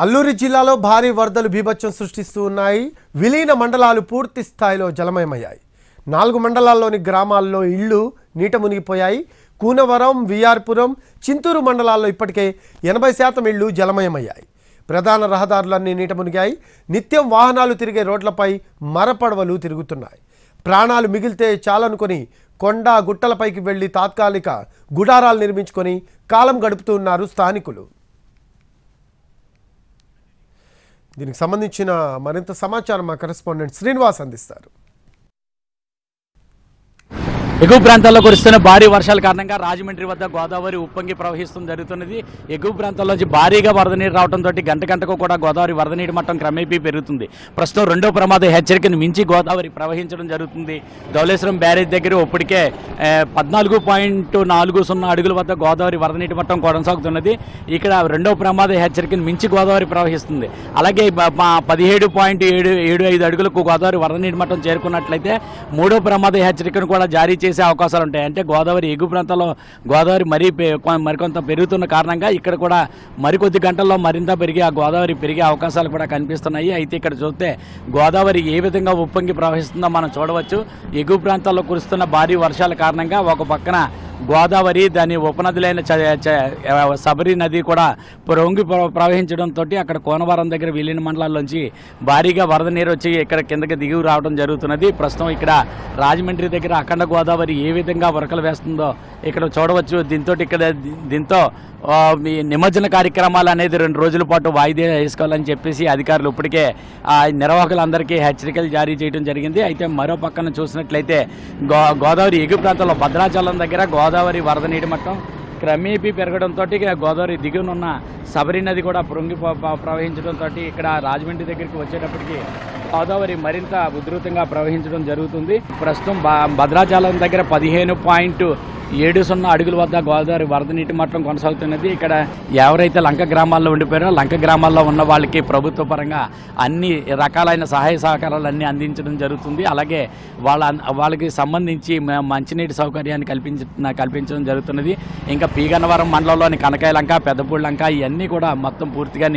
అల్లూరి జిల్లాలో భారీ వరదలు బీభత్సం సృష్టిస్తూ ఉన్నాయి. విలీన మండలాలు పూర్తి స్థాయిలో జలమయమయ్యాయి. 4 మండలాల్లోని గ్రామాల్లో ఇళ్లు నీట మునిగిపోయాయి. కూనవరం, విఆర్పురం, చింతూరు మండలాల్లో ఇప్పటికే 80% ఇళ్లు జలమయమయ్యాయి. ప్రధాన రహదారులన్నీ నీట మునిగాయి. నిత్యం వాహనాలు తిరిగే రోడ్లపై మరపడవలు తిరుగుతున్నాయి. ప్రాణాలు మిగిలితే చాలనుకొని కొండ గుట్టలపైకి వెళ్లి తాత్కాలిక గుడారాలు నిర్మించుకొని కాలం గడుపుతున్నారు స్థానికులు. దీనికి సంబంధించిన మరింత సమాచారం మా కరెస్పాండెంట్ శ్రీనివాస్ అందిస్తారు. ఎగువ ప్రాంతాల్లో కురుస్తున్న భారీ వర్షాల కారణంగా రాజమండ్రి వద్ద గోదావరి ఉప్పొంగి ప్రవహిస్తూ జరుగుతున్నది. ఎగువ ప్రాంతాల్లోంచి భారీగా వరద నీరు రావడంతో గంటకు కూడా గోదావరి వరద నీటి మట్టం క్రమేపీ పెరుగుతుంది. ప్రస్తుతం రెండో ప్రమాద హెచ్చరికను మించి గోదావరి ప్రవహించడం జరుగుతుంది. ధవళేశ్వరం బ్యారేజ్ దగ్గర ఇప్పటికే 14.40 అడుగుల వద్ద గోదావరి వరద నీటి మట్టం కొనసాగుతున్నది. ఇక్కడ రెండో ప్రమాద హెచ్చరికను మించి గోదావరి ప్రవహిస్తుంది. అలాగే 17.75 అడుగులకు గోదావరి వరద నీటి మట్టం చేరుకున్నట్లయితే మూడో ప్రమాద హెచ్చరికను కూడా జారీ చేసే అవకాశాలు ఉంటాయి. అంటే గోదావరి ఎగువ ప్రాంతాల్లో గోదావరి మరికొంత పెరుగుతున్న కారణంగా ఇక్కడ కూడా మరికొద్ది గంటల్లో మరింత పెరిగి ఆ గోదావరి పెరిగే అవకాశాలు కూడా కనిపిస్తున్నాయి. అయితే ఇక్కడ చూస్తే గోదావరి ఏ విధంగా ఉప్పొంగి ప్రవహిస్తుందో మనం చూడవచ్చు. ఎగువ ప్రాంతాల్లో కురుస్తున్న భారీ వర్షాల కారణంగా ఒక పక్కన గోదావరి, దాని ఉపనదులైన శబరి నది కూడా పొంగి ప్రవహించడంతో అక్కడ కోనవరం దగ్గర విలీన మండలాల్లోంచి భారీగా వరద నీరు వచ్చి ఇక్కడ కిందకి దిగి రావడం జరుగుతున్నది. ప్రస్తుతం ఇక్కడ రాజమండ్రి దగ్గర అఖండ గోదావరి ఏ విధంగా వరకలు వేస్తుందో ఇక్కడ చూడవచ్చు. దీంతో నిమజ్జన కార్యక్రమాలు అనేది 2 రోజుల పాటు వాయిదా వేసుకోవాలని చెప్పేసి అధికారులు ఇప్పటికే నిర్వాహకులందరికీ హెచ్చరికలు జారీ చేయడం జరిగింది. అయితే మరో పక్కన చూసినట్లయితే గోదావరి ఎగువ ప్రాంతంలో భద్రాచలం దగ్గర గోదావరి వరద నీటి మట్టం క్రమేపీ పెరగడంతో గోదావరి దిగువనున్న శబరి నది కూడా పొంగి ప్రవహించడంతో ఇక్కడ రాజమండ్రి దగ్గరికి వచ్చేటప్పటికి గోదావరి మరింత ఉధృతంగా ప్రవహించడం జరుగుతుంది. ప్రస్తుతం భద్రాచలం దగ్గర 15.70 అడుగుల వద్ద గోదావరి వరద నీటి మట్టం కొనసాగుతున్నది. ఇక్కడ ఎవరైతే లంక గ్రామాల్లో ఉండిపోయారో లంక గ్రామాల్లో ఉన్న వాళ్ళకి ప్రభుత్వ పరంగా అన్ని రకాలైన సహాయ సహకారాలన్నీ అందించడం జరుగుతుంది. అలాగే వాళ్ళకి సంబంధించి మంచినీటి సౌకర్యాన్ని కల్పించడం జరుగుతున్నది. ఇంకా పీగన్నవరం మండలంలోని కనకాయ లంక, పెద్దపూడి లంక ఇవన్నీ కూడా మొత్తం పూర్తిగా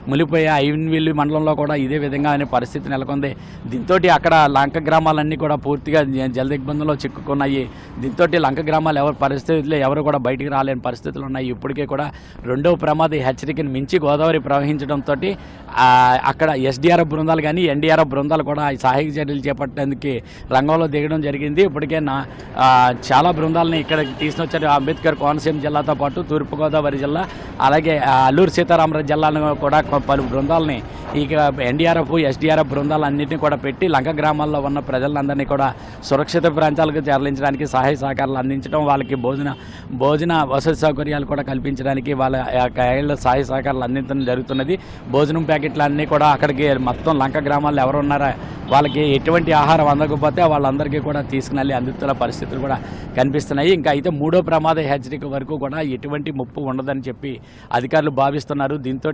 మునిగిపోయే. ఐవిన్విల్లి మండలంలో కూడా ఇదే విధంగా అనే పరిస్థితి నెలకొంది. దీంతో అక్కడ లంక గ్రామాలన్నీ కూడా పూర్తిగా జల దిగ్బంధంలో చిక్కుకున్నాయి. దీంతో లంక గ్రామాలు పరిస్థితుల్లో ఎవరు కూడా బయటికి రాలేని పరిస్థితులు ఉన్నాయి. ఇప్పటికే కూడా రెండవ ప్రమాద హెచ్చరికను మించి గోదావరి ప్రవహించడంతో అక్కడ ఎస్డీఆర్ఎఫ్ బృందాలు కానీ ఎన్డీఆర్ఎఫ్ బృందాలు కూడా సహాయక చర్యలు చేపట్టడానికి రంగంలో దిగడం జరిగింది. ఇప్పటికే చాలా బృందాలని ఇక్కడికి తీసుకొచ్చారు. అంబేద్కర్ కోనసీమ జిల్లాతో పాటు తూర్పుగోదావరి జిల్లా, అలాగే అల్లూరు సీతారామరాజు జిల్లాను కూడా పలు బృందాలని ఇక ఎన్డీఆర్ఎఫ్, ఎస్డీఆర్ఎఫ్ బృందాలన్నింటినీ కూడా పెట్టి లంక గ్రామాల్లో ఉన్న ప్రజలందరినీ కూడా సురక్షిత ప్రాంతాలకు తరలించడానికి సహాయ సహకారాలు అందించడం, వాళ్ళకి భోజన వసతి సౌకర్యాలు కూడా కల్పించడానికి వాళ్ళ సహాయ సహకారాలు అందించడం జరుగుతున్నది. భోజనం ప్యాకెట్లు అన్నీ కూడా అక్కడికి మొత్తం లంక గ్రామాల్లో ఎవరు ఉన్నారో వాళ్ళకి ఎటువంటి ఆహారం అందకపోతే వాళ్ళందరికీ కూడా తీసుకుని అందుతున్న పరిస్థితులు కూడా కనిపిస్తున్నాయి. ఇంకా అయితే మూడో ప్రమాద హెచ్చరిక వరకు కూడా ఎటువంటి ముప్పు ఉండదని చెప్పి అధికారులు భావిస్తున్నారు. దీంతో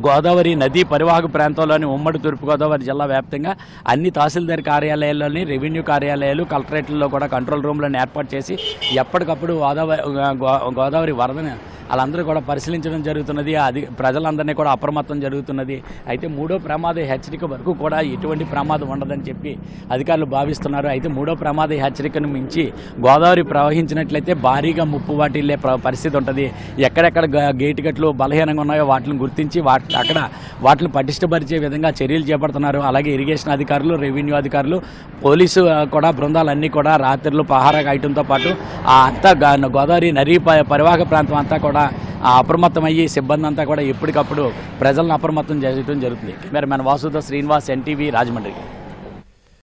గోదావరి నదీ పరివాహక ప్రాంతంలోని ఉమ్మడి తూర్పుగోదావరి జిల్లా వ్యాప్తంగా అన్ని తహసీల్దార్ కార్యాలయాల్లోని, రెవెన్యూ కార్యాలయాలు, కలెక్టరేట్లలో కూడా కంట్రోల్ రూమ్లను ఏర్పాటు చేసి ఎప్పటికప్పుడు గోదావరి వరదని వాళ్ళందరూ కూడా పరిశీలించడం జరుగుతున్నది. ప్రజలందరినీ కూడా అప్రమత్తం జరుగుతున్నది. అయితే మూడో ప్రమాద హెచ్చరిక వరకు కూడా ఎటువంటి ప్రమాదం ఉండదని చెప్పి అధికారులు భావిస్తున్నారు. అయితే మూడో ప్రమాద హెచ్చరికను మించి గోదావరి ప్రవహించినట్లయితే భారీగా ముప్పు వాటిల్లే పరిస్థితి ఉంటుంది. ఎక్కడెక్కడ గేటు గట్లు బలహీనంగా ఉన్నాయో వాటిని గుర్తించి వాటిని పటిష్టపరిచే విధంగా చర్యలు చేపడుతున్నారు. అలాగే ఇరిగేషన్ అధికారులు, రెవెన్యూ అధికారులు, పోలీసు కూడా బృందాలన్నీ కూడా రాత్రులు పహారా కాయటంతో పాటు అంతా గోదావరి నదీ పరివాహక ప్రాంతం అంతా కూడా అప్రమత్తమయ్యి సిబ్బంది అంతా కూడా ఎప్పటికప్పుడు ప్రజలను అప్రమత్తం చేయడం జరుగుతుంది. కెమెరామెన్ వాసుతో శ్రీనివాస్, ఎన్టీవీ, రాజమండ్రి.